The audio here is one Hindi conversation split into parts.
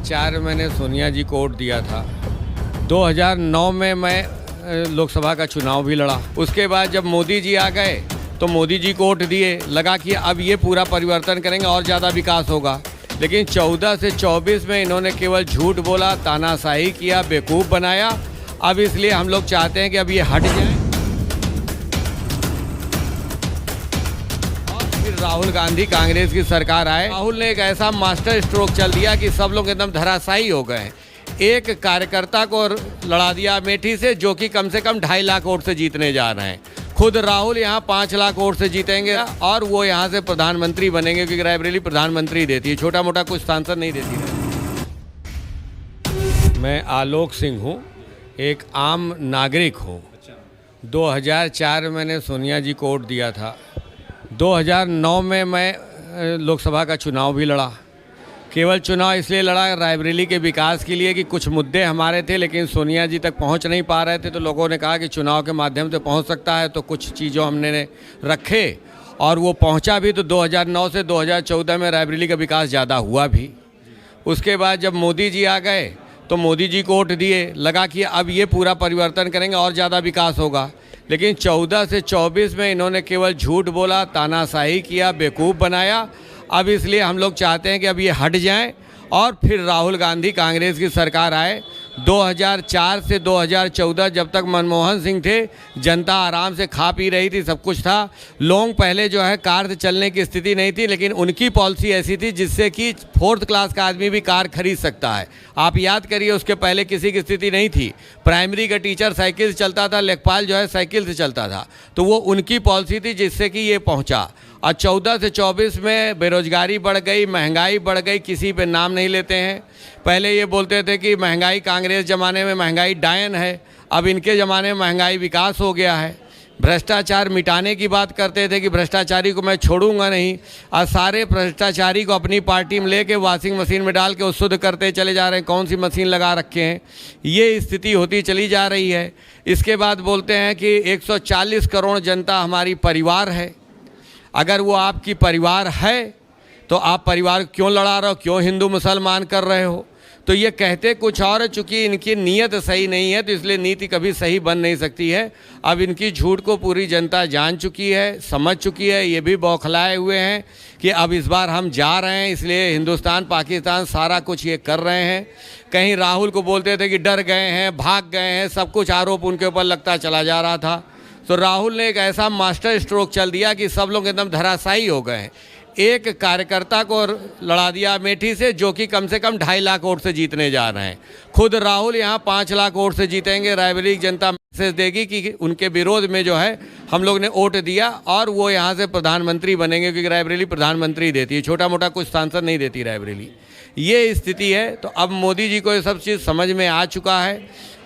2004 में मैंने सोनिया जी को वोट दिया था। 2009 में मैं लोकसभा का चुनाव भी लड़ा। उसके बाद जब मोदी जी आ गए तो मोदी जी को वोट दिए, लगा कि अब ये पूरा परिवर्तन करेंगे और ज़्यादा विकास होगा। लेकिन 14 से 24 में इन्होंने केवल झूठ बोला, तानाशाही किया, बेवकूफ़ बनाया। अब इसलिए हम लोग चाहते हैं कि अब ये हट जाए और फिर राहुल गांधी कांग्रेस की सरकार आए। राहुल ने एक ऐसा मास्टर स्ट्रोक चल दिया कि सब लोग एकदम धराशायी हो गए। एक कार्यकर्ता को लड़ा दिया अमेठी से, जो कि कम से कम 2.5 लाख वोट से जीतने जा रहे हैं। खुद राहुल यहाँ 5 लाख वोट से जीतेंगे और वो यहाँ से प्रधानमंत्री बनेंगे, क्योंकि रायबरेली प्रधानमंत्री देती है, छोटा मोटा कुछ सांसद नहीं देती है। मैं आलोक सिंह हूँ, एक आम नागरिक हूँ। 2004 में मैंने सोनिया जी को वोट दिया था। 2009 में मैं लोकसभा का चुनाव भी लड़ा। केवल चुनाव इसलिए लड़ा रायबरेली के विकास के लिए कि कुछ मुद्दे हमारे थे लेकिन सोनिया जी तक पहुंच नहीं पा रहे थे, तो लोगों ने कहा कि चुनाव के माध्यम से पहुंच सकता है, तो कुछ चीज़ों हमने रखे और वो पहुंचा भी। तो 2009 से 2014 में रायबरेली का विकास ज़्यादा हुआ भी। उसके बाद जब मोदी जी आ गए तो मोदी जी को वोट दिए, लगा कि अब ये पूरा परिवर्तन करेंगे और ज़्यादा विकास होगा। लेकिन 14 से 24 में इन्होंने केवल झूठ बोला, तानाशाही किया, बेवकूफ़ बनाया। अब इसलिए हम लोग चाहते हैं कि अब ये हट जाएं और फिर राहुल गांधी कांग्रेस की सरकार आए। 2004 से 2014 जब तक मनमोहन सिंह थे, जनता आराम से खा पी रही थी, सब कुछ था। लोग पहले जो है कार से चलने की स्थिति नहीं थी, लेकिन उनकी पॉलिसी ऐसी थी जिससे कि 4th क्लास का आदमी भी कार खरीद सकता है। आप याद करिए, उसके पहले किसी की स्थिति नहीं थी। प्राइमरी का टीचर साइकिल से चलता था, लेखपाल जो है साइकिल से चलता था। तो वो उनकी पॉलिसी थी जिससे कि ये पहुँचा। और 14 से 24 में बेरोजगारी बढ़ गई, महंगाई बढ़ गई, किसी पे नाम नहीं लेते हैं। पहले ये बोलते थे कि महंगाई कांग्रेस ज़माने में महंगाई डायन है, अब इनके ज़माने में महंगाई विकास हो गया है। भ्रष्टाचार मिटाने की बात करते थे कि भ्रष्टाचारी को मैं छोड़ूंगा नहीं, और सारे भ्रष्टाचारी को अपनी पार्टी में लेके वॉशिंग मशीन में डाल के वो शुद्ध करते चले जा रहे हैं। कौन सी मशीन लगा रखे हैं, ये स्थिति होती चली जा रही है। इसके बाद बोलते हैं कि 140 करोड़ जनता हमारी परिवार है। अगर वो आपकी परिवार है तो आप परिवार क्यों लड़ा रहे हो, क्यों हिंदू मुसलमान कर रहे हो? तो ये कहते कुछ और, चूँकि इनकी नीयत सही नहीं है तो इसलिए नीति कभी सही बन नहीं सकती है। अब इनकी झूठ को पूरी जनता जान चुकी है, समझ चुकी है। ये भी बौखलाए हुए हैं कि अब इस बार हम जा रहे हैं, इसलिए हिंदुस्तान पाकिस्तान सारा कुछ ये कर रहे हैं। कहीं राहुल को बोलते थे कि डर गए हैं, भाग गए हैं, सब कुछ आरोप उनके ऊपर लगता चला जा रहा था। तो राहुल ने एक ऐसा मास्टर स्ट्रोक चल दिया कि सब लोग एकदम धराशायी हो गए। एक कार्यकर्ता को लड़ा दिया अमेठी से, जो कि कम से कम 2.5 लाख वोट से जीतने जा रहे हैं। खुद राहुल यहाँ 5 लाख वोट से जीतेंगे। रायबरेली की जनता मैसेज देगी कि उनके विरोध में जो है हम लोग ने वोट दिया और वो यहाँ से प्रधानमंत्री बनेंगे, क्योंकि रायबरेली प्रधानमंत्री देती है, छोटा मोटा कुछ सांसद नहीं देती रायबरेली। ये स्थिति है। तो अब मोदी जी को ये सब चीज़ समझ में आ चुका है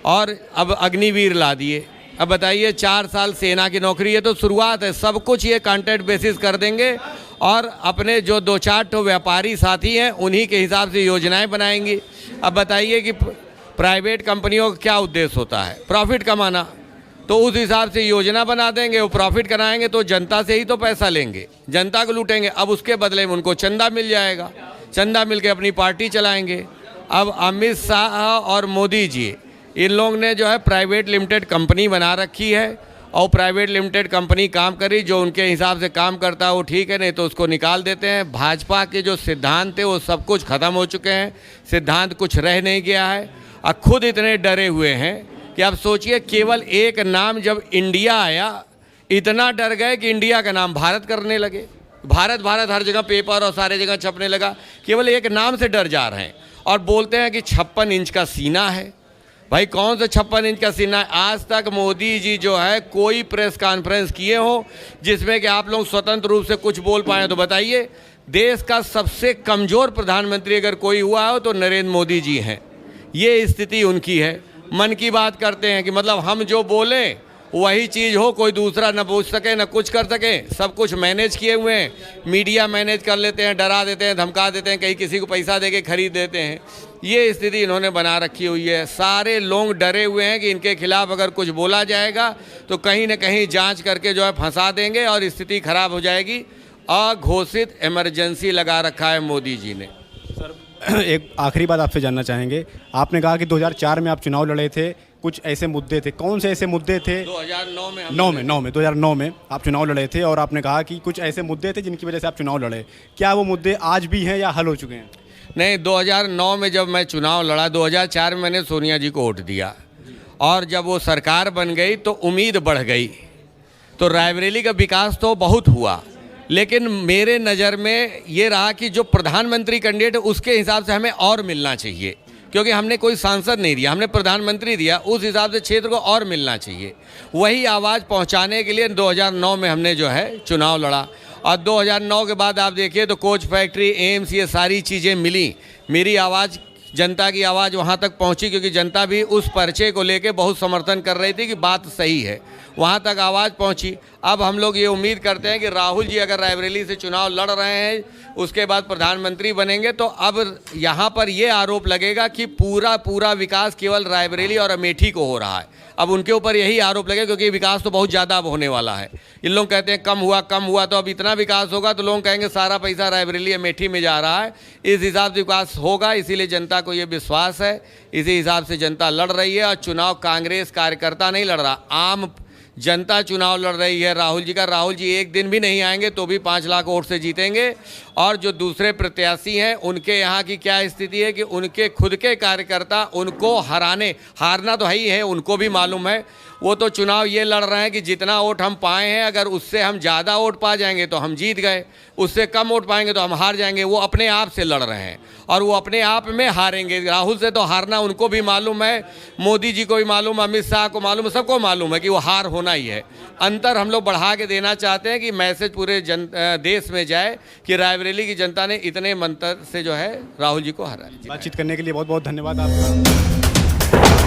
और अब अग्निवीर ला दिए। अब बताइए, 4 साल सेना की नौकरी है तो शुरुआत है, सब कुछ ये कॉन्ट्रैक्ट बेसिस कर देंगे और अपने जो 2-4 ठो व्यापारी साथी हैं उन्हीं के हिसाब से योजनाएं बनाएंगी। अब बताइए कि प्राइवेट कंपनियों का क्या उद्देश्य होता है? प्रॉफिट कमाना। तो उस हिसाब से योजना बना देंगे, वो प्रॉफिट कराएंगे तो जनता से ही तो पैसा लेंगे, जनता को लूटेंगे। अब उसके बदले में उनको चंदा मिल जाएगा, चंदा मिल के अपनी पार्टी चलाएँगे। अब अमित शाह और मोदी जी, इन लोग ने जो है प्राइवेट लिमिटेड कंपनी बना रखी है और प्राइवेट लिमिटेड कंपनी काम करी, जो उनके हिसाब से काम करता है वो ठीक है, नहीं तो उसको निकाल देते हैं। भाजपा के जो सिद्धांत थे वो सब कुछ ख़त्म हो चुके हैं, सिद्धांत कुछ रह नहीं गया है। और खुद इतने डरे हुए हैं कि अब सोचिए, केवल एक नाम जब इंडिया आया, इतना डर गए कि इंडिया का नाम भारत करने लगे। भारत भारत हर जगह पेपर और सारे जगह छपने लगा, केवल एक नाम से डर जा रहे हैं। और बोलते हैं कि 56 इंच का सीना है। भाई कौन सा 56 इंच का सीना है? आज तक मोदी जी जो है कोई प्रेस कॉन्फ्रेंस किए हो जिसमें कि आप लोग स्वतंत्र रूप से कुछ बोल पाए? तो बताइए, देश का सबसे कमज़ोर प्रधानमंत्री अगर कोई हुआ हो तो नरेंद्र मोदी जी हैं। ये स्थिति उनकी है। मन की बात करते हैं कि मतलब हम जो बोलें वही चीज़ हो, कोई दूसरा न पूछ सके न कुछ कर सके। सब कुछ मैनेज किए हुए हैं, मीडिया मैनेज कर लेते हैं, डरा देते हैं, धमका देते हैं, कहीं किसी को पैसा दे के खरीद देते हैं। ये स्थिति इन्होंने बना रखी हुई है। सारे लोग डरे हुए हैं कि इनके खिलाफ अगर कुछ बोला जाएगा तो कहीं न कहीं जांच करके जो है फंसा देंगे और स्थिति खराब हो जाएगी। अघोषित इमरजेंसी लगा रखा है मोदी जी ने। सर एक आखिरी बात आपसे जानना चाहेंगे। आपने कहा कि 2004 में आप चुनाव लड़े थे, कुछ ऐसे मुद्दे थे, कौन से ऐसे मुद्दे थे? 2009 में 2009 में आप चुनाव लड़े थे और आपने कहा कि कुछ ऐसे मुद्दे थे जिनकी वजह से आप चुनाव लड़े। क्या वो मुद्दे आज भी हैं या हल हो चुके हैं? नहीं, 2009 में जब मैं चुनाव लड़ा, 2004 में मैंने सोनिया जी को वोट दिया और जब वो सरकार बन गई तो उम्मीद बढ़ गई। तो रायबरेली का विकास तो बहुत हुआ, लेकिन मेरे नज़र में ये रहा कि जो प्रधानमंत्री कैंडिडेट है उसके हिसाब से हमें और मिलना चाहिए, क्योंकि हमने कोई सांसद नहीं दिया, हमने प्रधानमंत्री दिया। उस हिसाब से क्षेत्र को और मिलना चाहिए। वही आवाज़ पहुंचाने के लिए 2009 में हमने जो है चुनाव लड़ा। और 2009 के बाद आप देखिए तो कोच फैक्ट्री, एम्स, ये सारी चीज़ें मिली। मेरी आवाज़, जनता की आवाज़ वहाँ तक पहुँची, क्योंकि जनता भी उस पर्चे को लेके बहुत समर्थन कर रही थी कि बात सही है। वहाँ तक आवाज़ पहुँची। अब हम लोग ये उम्मीद करते हैं कि राहुल जी अगर रायबरेली से चुनाव लड़ रहे हैं, उसके बाद प्रधानमंत्री बनेंगे, तो अब यहाँ पर ये आरोप लगेगा कि पूरा विकास केवल रायबरेली और अमेठी को हो रहा है। अब उनके ऊपर यही आरोप लगेगा, क्योंकि विकास तो बहुत ज़्यादा अब होने वाला है। इन लोग कहते हैं कम हुआ, तो अब इतना विकास होगा तो लोग कहेंगे सारा पैसा रायबरेली अमेठी में जा रहा है। इस हिसाब से विकास होगा, इसीलिए जनता को ये विश्वास है। इसी हिसाब से जनता लड़ रही है और चुनाव कांग्रेस कार्यकर्ता नहीं लड़ रहा, आम जनता चुनाव लड़ रही है राहुल जी का। राहुल जी एक दिन भी नहीं आएंगे तो भी 5 लाख वोट से जीतेंगे। और जो दूसरे प्रत्याशी हैं उनके यहाँ की क्या स्थिति है कि उनके खुद के कार्यकर्ता उनको हारना तो है ही है, उनको भी मालूम है। वो तो चुनाव ये लड़ रहे हैं कि जितना वोट हम पाए हैं, अगर उससे हम ज़्यादा वोट पा जाएंगे तो हम जीत गए, उससे कम वोट पाएंगे तो हम हार जाएंगे। वो अपने आप से लड़ रहे हैं और वो अपने आप में हारेंगे। राहुल से तो हारना उनको भी मालूम है, मोदी जी को भी मालूम, अमित शाह को मालूम है, सबको मालूम है कि वो हार होना ही है। अंतर हम लोग बढ़ा के देना चाहते हैं कि मैसेज पूरे देश में जाए कि रायबरेली की जनता ने इतने मंत्र से जो है राहुल जी को हराया। बातचीत करने के लिए बहुत बहुत धन्यवाद आपका।